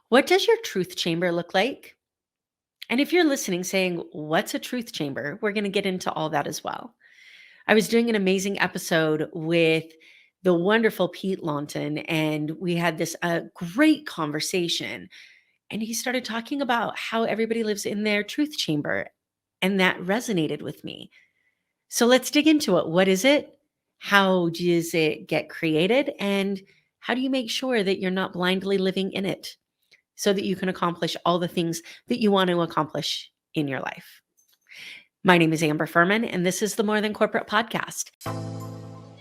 What does your truth chamber look like? And if you're listening saying, what's a truth chamber? We're going to get into all that as well. I was doing an amazing episode with the wonderful Pete Lawton, and we had this great conversation. And he started talking about how everybody lives in their truth chamber. And that resonated with me. So let's dig into it. What is it? How does it get created? And how do you make sure that you're not blindly living in it, so that you can accomplish all the things that you want to accomplish in your life? My name is Amber Fuhriman, and this is the More Than Corporate podcast.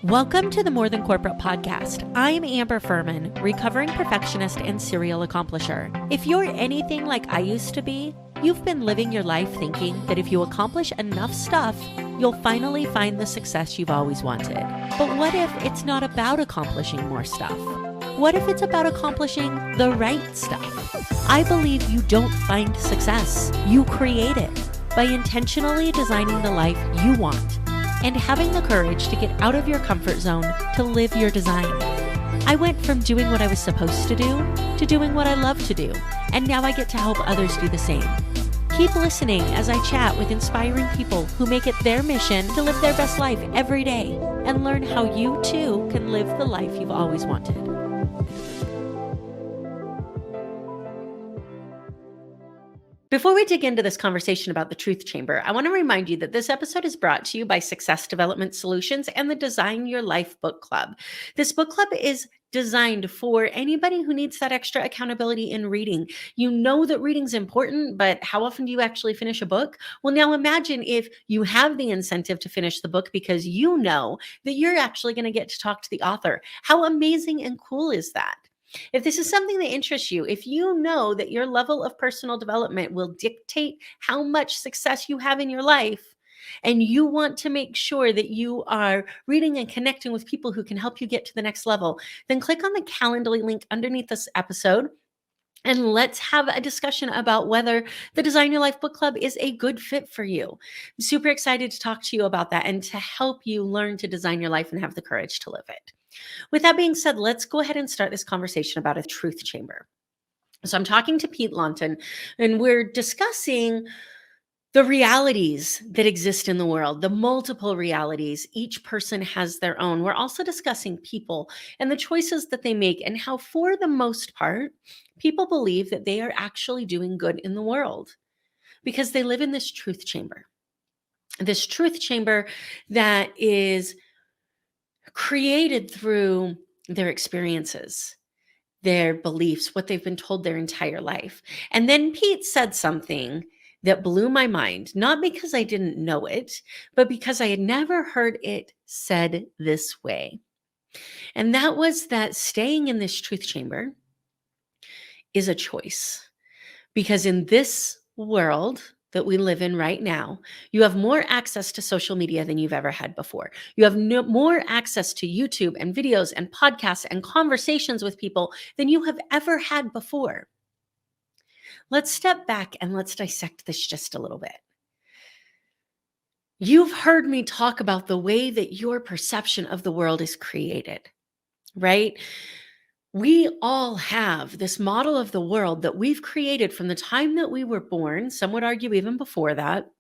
Welcome to the More Than Corporate podcast. I'm Amber Fuhriman, recovering perfectionist and serial accomplisher. If you're anything like I used to be, you've been living your life thinking that if you accomplish enough stuff, you'll finally find the success you've always wanted. But what if it's not about accomplishing more stuff? What if it's about accomplishing the right stuff? I believe you don't find success. You create it by intentionally designing the life you want and having the courage to get out of your comfort zone to live your design. I went from doing what I was supposed to do to doing what I love to do, and now I get to help others do the same. Keep listening as I chat with inspiring people who make it their mission to live their best life every day and learn how you too can live the life you've always wanted. Before we dig into this conversation about the truth chamber, I want to remind you that this episode is brought to you by Success Development Solutions and the Design Your Life book club. This book club is designed for anybody who needs that extra accountability in reading. You know that reading's important, but how often do you actually finish a book? Well, now imagine if you have the incentive to finish the book because you know that you're actually going to get to talk to the author. How amazing and cool is that? If this is something that interests you, if you know that your level of personal development will dictate how much success you have in your life, and you want to make sure that you are reading and connecting with people who can help you get to the next level, then click on the Calendly link underneath this episode. And let's have a discussion about whether the Design Your Life book club is a good fit for you. I'm super excited to talk to you about that and to help you learn to design your life and have the courage to live it. With that being said, let's go ahead and start this conversation about a truth chamber. So I'm talking to Pete Lawton, and we're discussing the realities that exist in the world, the multiple realities. Each person has their own. We're also discussing people and the choices that they make and how, for the most part, people believe that they are actually doing good in the world because they live in this truth chamber. This truth chamber that is created through their experiences, their beliefs, what they've been told their entire life. And then Pete said something that blew my mind, not because I didn't know it, but because I had never heard it said this way. And that was that staying in this truth chamber is a choice. Because in this world that we live in right now, you have more access to social media than you've ever had before. You have more access to YouTube and videos and podcasts and conversations with people than you have ever had before. Let's step back and let's dissect this just a little bit. You've heard me talk about the way that your perception of the world is created, right? We all have this model of the world that we've created from the time that we were born, some would argue even before that,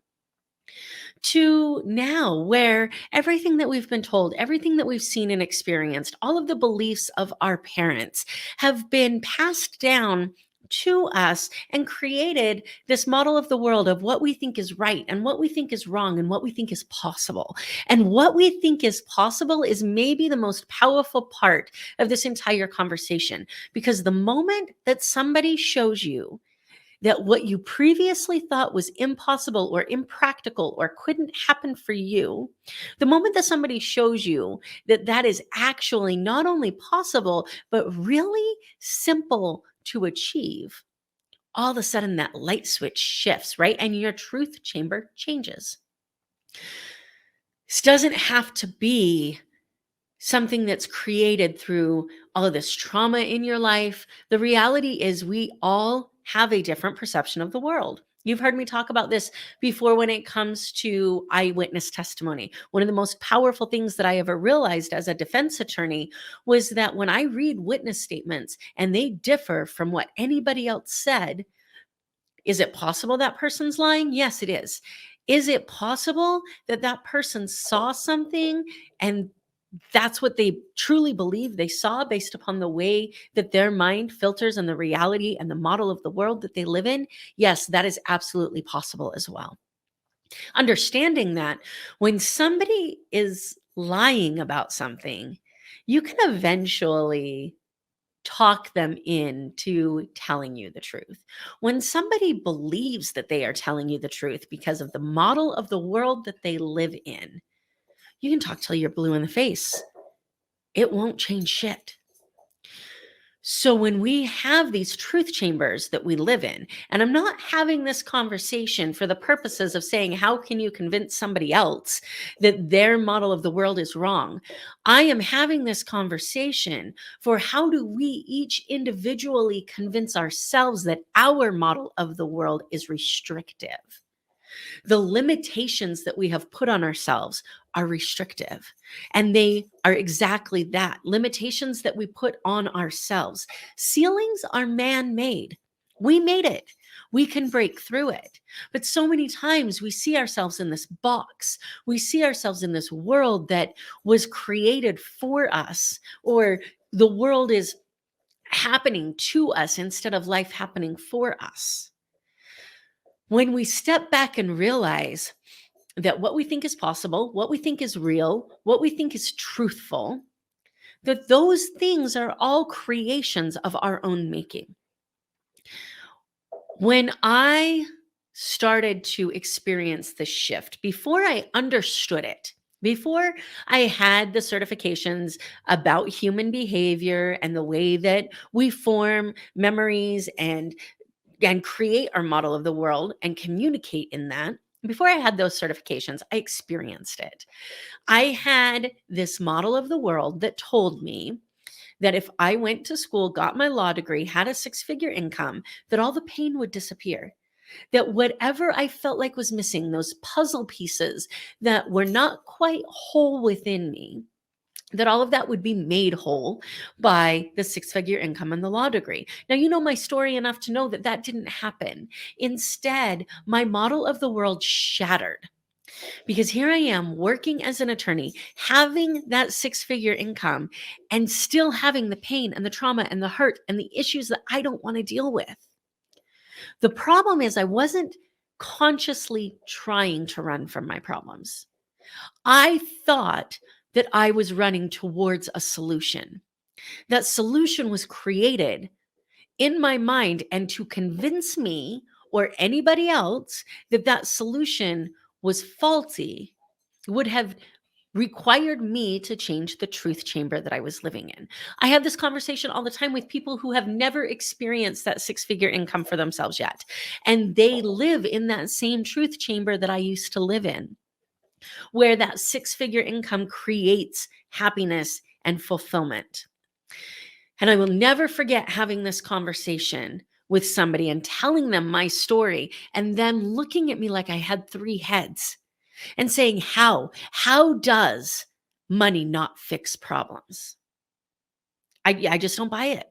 to now, where everything that we've been told, everything that we've seen and experienced, all of the beliefs of our parents have been passed down to us and created this model of the world of what we think is right and what we think is wrong and what we think is possible. And what we think is possible is maybe the most powerful part of this entire conversation, because the moment that somebody shows you that what you previously thought was impossible or impractical or couldn't happen for you, the moment that somebody shows you that that is actually not only possible, but really simple to achieve, all of a sudden that light switch shifts, right? And your truth chamber changes. This doesn't have to be something that's created through all of this trauma in your life. The reality is we all have a different perception of the world. You've heard me talk about this before when it comes to eyewitness testimony. One of the most powerful things that I ever realized as a defense attorney was that when I read witness statements and they differ from what anybody else said, is it possible that person's lying? Yes, it is. Is it possible that that person saw something and that's what they truly believe they saw based upon the way that their mind filters and the reality and the model of the world that they live in? Yes, that is absolutely possible as well. Understanding that when somebody is lying about something, you can eventually talk them into telling you the truth. When somebody believes that they are telling you the truth because of the model of the world that they live in, you can talk till you're blue in the face. It won't change shit. So when we have these truth chambers that we live in, and I'm not having this conversation for the purposes of saying, how can you convince somebody else that their model of the world is wrong? I am having this conversation for how do we each individually convince ourselves that our model of the world is restrictive? The limitations that we have put on ourselves are restrictive. And they are exactly that, limitations that we put on ourselves. Ceilings are man made. We made it. We can break through it. But so many times we see ourselves in this box. We see ourselves in this world that was created for us, or the world is happening to us instead of life happening for us. When we step back and realize that what we think is possible, what we think is real, what we think is truthful, that those things are all creations of our own making. When I started to experience this shift, before I understood it, before I had the certifications about human behavior and the way that we form memories and create our model of the world and communicate in that, before I had those certifications, I experienced it. I had this model of the world that told me that if I went to school, got my law degree, had a six-figure income, that all the pain would disappear. That whatever I felt like was missing, those puzzle pieces that were not quite whole within me, that all of that would be made whole by the six-figure income and the law degree. Now, you know my story enough to know that that didn't happen. Instead, my model of the world shattered because here I am working as an attorney, having that six-figure income and still having the pain and the trauma and the hurt and the issues that I don't want to deal with. The problem is I wasn't consciously trying to run from my problems. I thought that I was running towards a solution. That solution was created in my mind, and to convince me or anybody else that that solution was faulty would have required me to change the truth chamber that I was living in. I have this conversation all the time with people who have never experienced that six-figure income for themselves yet, and they live in that same truth chamber that I used to live in, where that six-figure income creates happiness and fulfillment. And I will never forget having this conversation with somebody and telling them my story and them looking at me like I had three heads and saying, how does money not fix problems? I just don't buy it.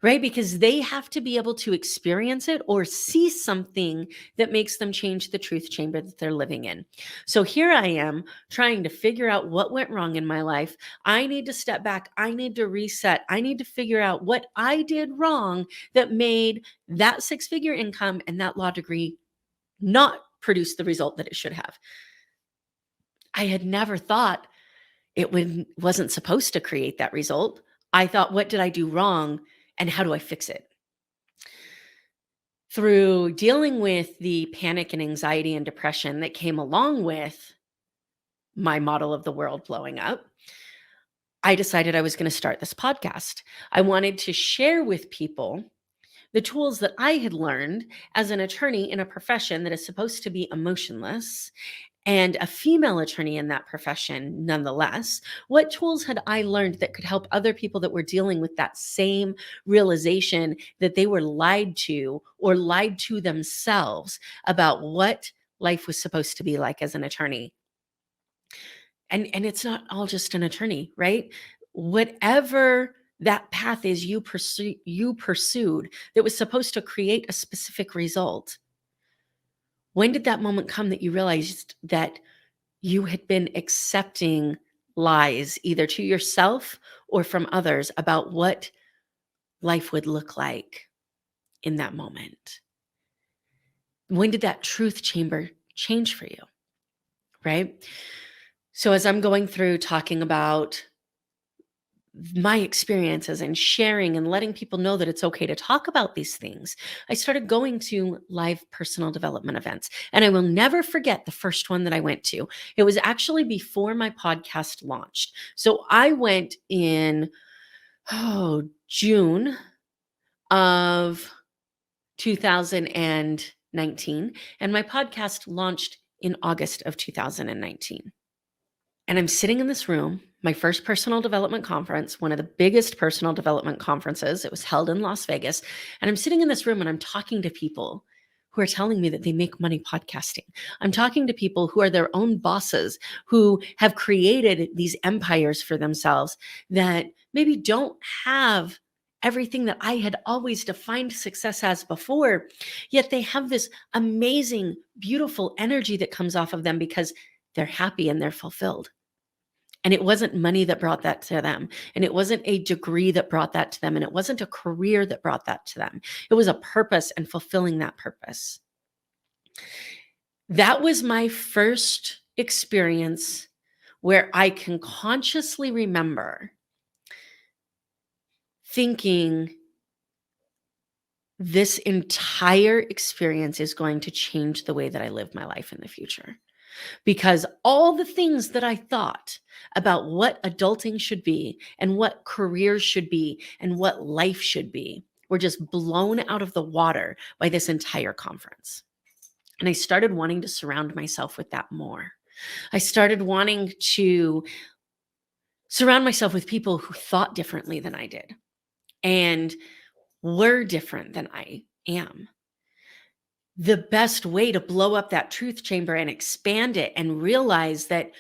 Right? Because they have to be able to experience it or see something that makes them change the truth chamber that they're living in. So here I am trying to figure out what went wrong in my life. I need to step back. I need to reset. I need to figure out what I did wrong that made that six-figure income and that law degree not produce the result that it should have. I had never thought it wasn't supposed to create that result. I thought, what did I do wrong? And how do I fix it? Through dealing with the panic and anxiety and depression that came along with my model of the world blowing up, I decided I was going to start this podcast. I wanted to share with people the tools that I had learned as an attorney in a profession that is supposed to be emotionless, and a female attorney in that profession nonetheless, what tools had I learned that could help other people that were dealing with that same realization that they were lied to or lied to themselves about what life was supposed to be like as an attorney? And it's not all just an attorney, right? Whatever that path is you pursued that was supposed to create a specific result. When did that moment come that you realized that you had been accepting lies, either to yourself or from others, about what life would look like in that moment? When did that truth chamber change for you? Right? So, as I'm going through talking about my experiences and sharing and letting people know that it's okay to talk about these things, I started going to live personal development events. And I will never forget the first one that I went to. It was actually before my podcast launched. So I went in June of 2019, and my podcast launched in August of 2019. And I'm sitting in this room, my first personal development conference, one of the biggest personal development conferences. It was held in Las Vegas. And I'm sitting in this room and I'm talking to people who are telling me that they make money podcasting. I'm talking to people who are their own bosses, who have created these empires for themselves that maybe don't have everything that I had always defined success as before, yet they have this amazing, beautiful energy that comes off of them because they're happy and they're fulfilled. And it wasn't money that brought that to them. And it wasn't a degree that brought that to them. And it wasn't a career that brought that to them. It was a purpose and fulfilling that purpose. That was my first experience where I can consciously remember thinking, this entire experience is going to change the way that I live my life in the future. Because all the things that I thought about what adulting should be and what careers should be and what life should be were just blown out of the water by this entire conference. And I started wanting to surround myself with that more. I started wanting to surround myself with people who thought differently than I did and were different than I am. The best way to blow up that truth chamber and expand it and realize that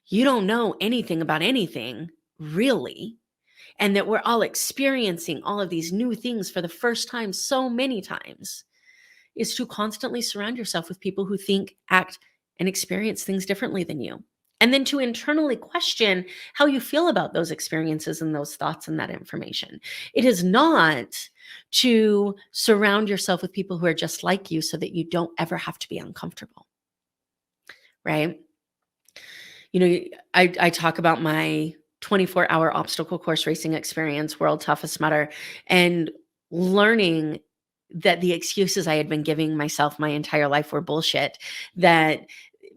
you don't know anything about anything, really, and that we're all experiencing all of these new things for the first time so many times, is to constantly surround yourself with people who think, act, and experience things differently than you. And then to internally question how you feel about those experiences and those thoughts and that information. It is not to surround yourself with people who are just like you so that you don't ever have to be uncomfortable, right? You know, I talk about my 24-hour obstacle course racing experience, World Toughest Mudder, and learning that the excuses I had been giving myself my entire life were bullshit, that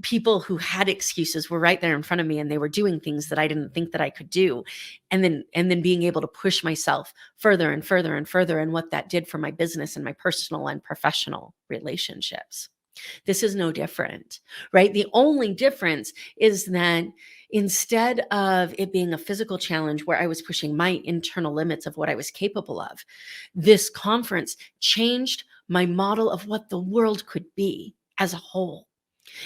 people who had excuses were right there in front of me and they were doing things that I didn't think that I could do. And then being able to push myself further and further and further, and what that did for my business and my personal and professional relationships. This is no different, right? The only difference is that instead of it being a physical challenge where I was pushing my internal limits of what I was capable of, this conference changed my model of what the world could be as a whole,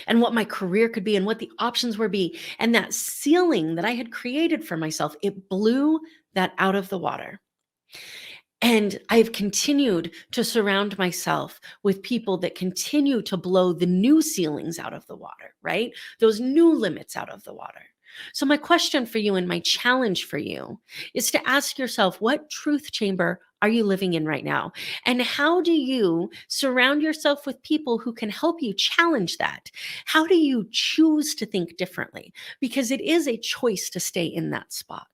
and what my career could be and what the options would be. And that ceiling that I had created for myself, it blew that out of the water. And I've continued to surround myself with people that continue to blow the new ceilings out of the water, right? Those new limits out of the water. So my question for you and my challenge for you is to ask yourself, what truth chamber are you living in right now? And how do you surround yourself with people who can help you challenge that? How do you choose to think differently? Because it is a choice to stay in that spot.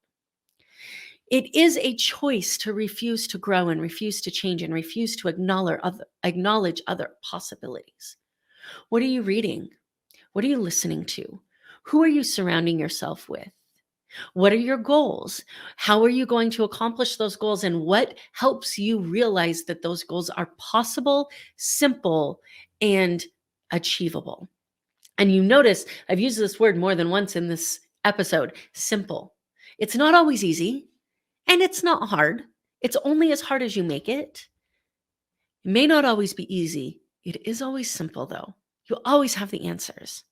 It is a choice to refuse to grow and refuse to change and refuse to acknowledge other possibilities. What are you reading? What are you listening to? Who are you surrounding yourself with? What are your goals? How are you going to accomplish those goals? And what helps you realize that those goals are possible, simple, and achievable? And you notice I've used this word more than once in this episode, simple. It's not always easy, and it's not hard. It's only as hard as you make it. It may not always be easy. It is always simple, though. You'll always have the answers.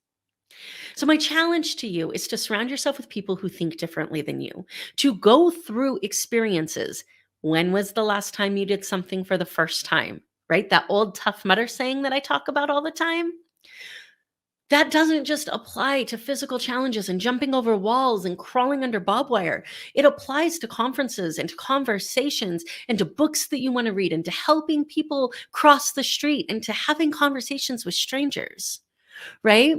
So my challenge to you is to surround yourself with people who think differently than you, to go through experiences. When was the last time you did something for the first time, right? That old Tough Mudder saying that I talk about all the time. That doesn't just apply to physical challenges and jumping over walls and crawling under barbed wire. It applies to conferences and to conversations and to books that you want to read and to helping people cross the street and to having conversations with strangers, right?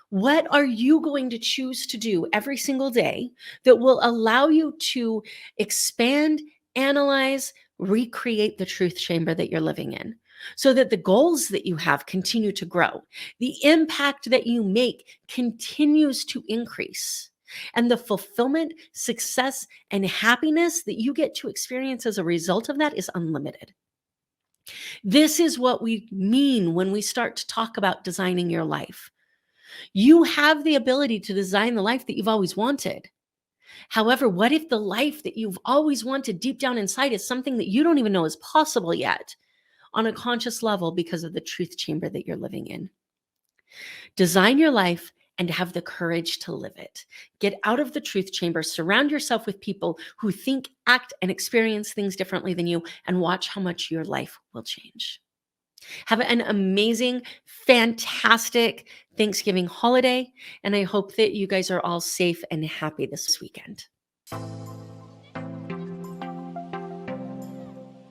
What are you going to choose to do every single day that will allow you to expand, analyze, recreate the truth chamber that you're living in, so that the goals that you have continue to grow, the impact that you make continues to increase, and the fulfillment, success, and happiness that you get to experience as a result of that is unlimited. This is what we mean when we start to talk about designing your life. You have the ability to design the life that you've always wanted. However, what if the life that you've always wanted deep down inside is something that you don't even know is possible yet on a conscious level because of the truth chamber that you're living in? Design your life and have the courage to live it. Get out of the truth chamber, surround yourself with people who think, act, and experience things differently than you, and watch how much your life will change. Have an amazing, fantastic Thanksgiving holiday, and I hope that you guys are all safe and happy this weekend.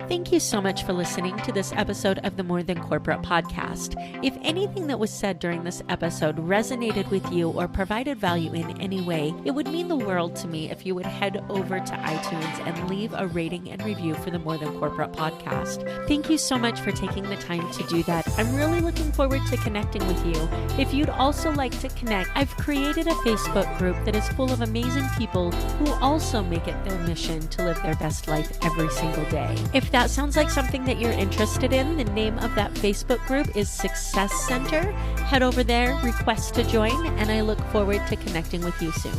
Thank you so much for listening to this episode of the More Than Corporate podcast. If anything that was said during this episode resonated with you or provided value in any way, it would mean the world to me if you would head over to iTunes and leave a rating and review for the More Than Corporate podcast. Thank you so much for taking the time to do that. I'm really looking forward to connecting with you. If you'd also like to connect, I've created a Facebook group that is full of amazing people who also make it their mission to live their best life every single day. If that sounds like something that you're interested in, the name of that Facebook group is Success Center. Head over there, request to join, and I look forward to connecting with you soon.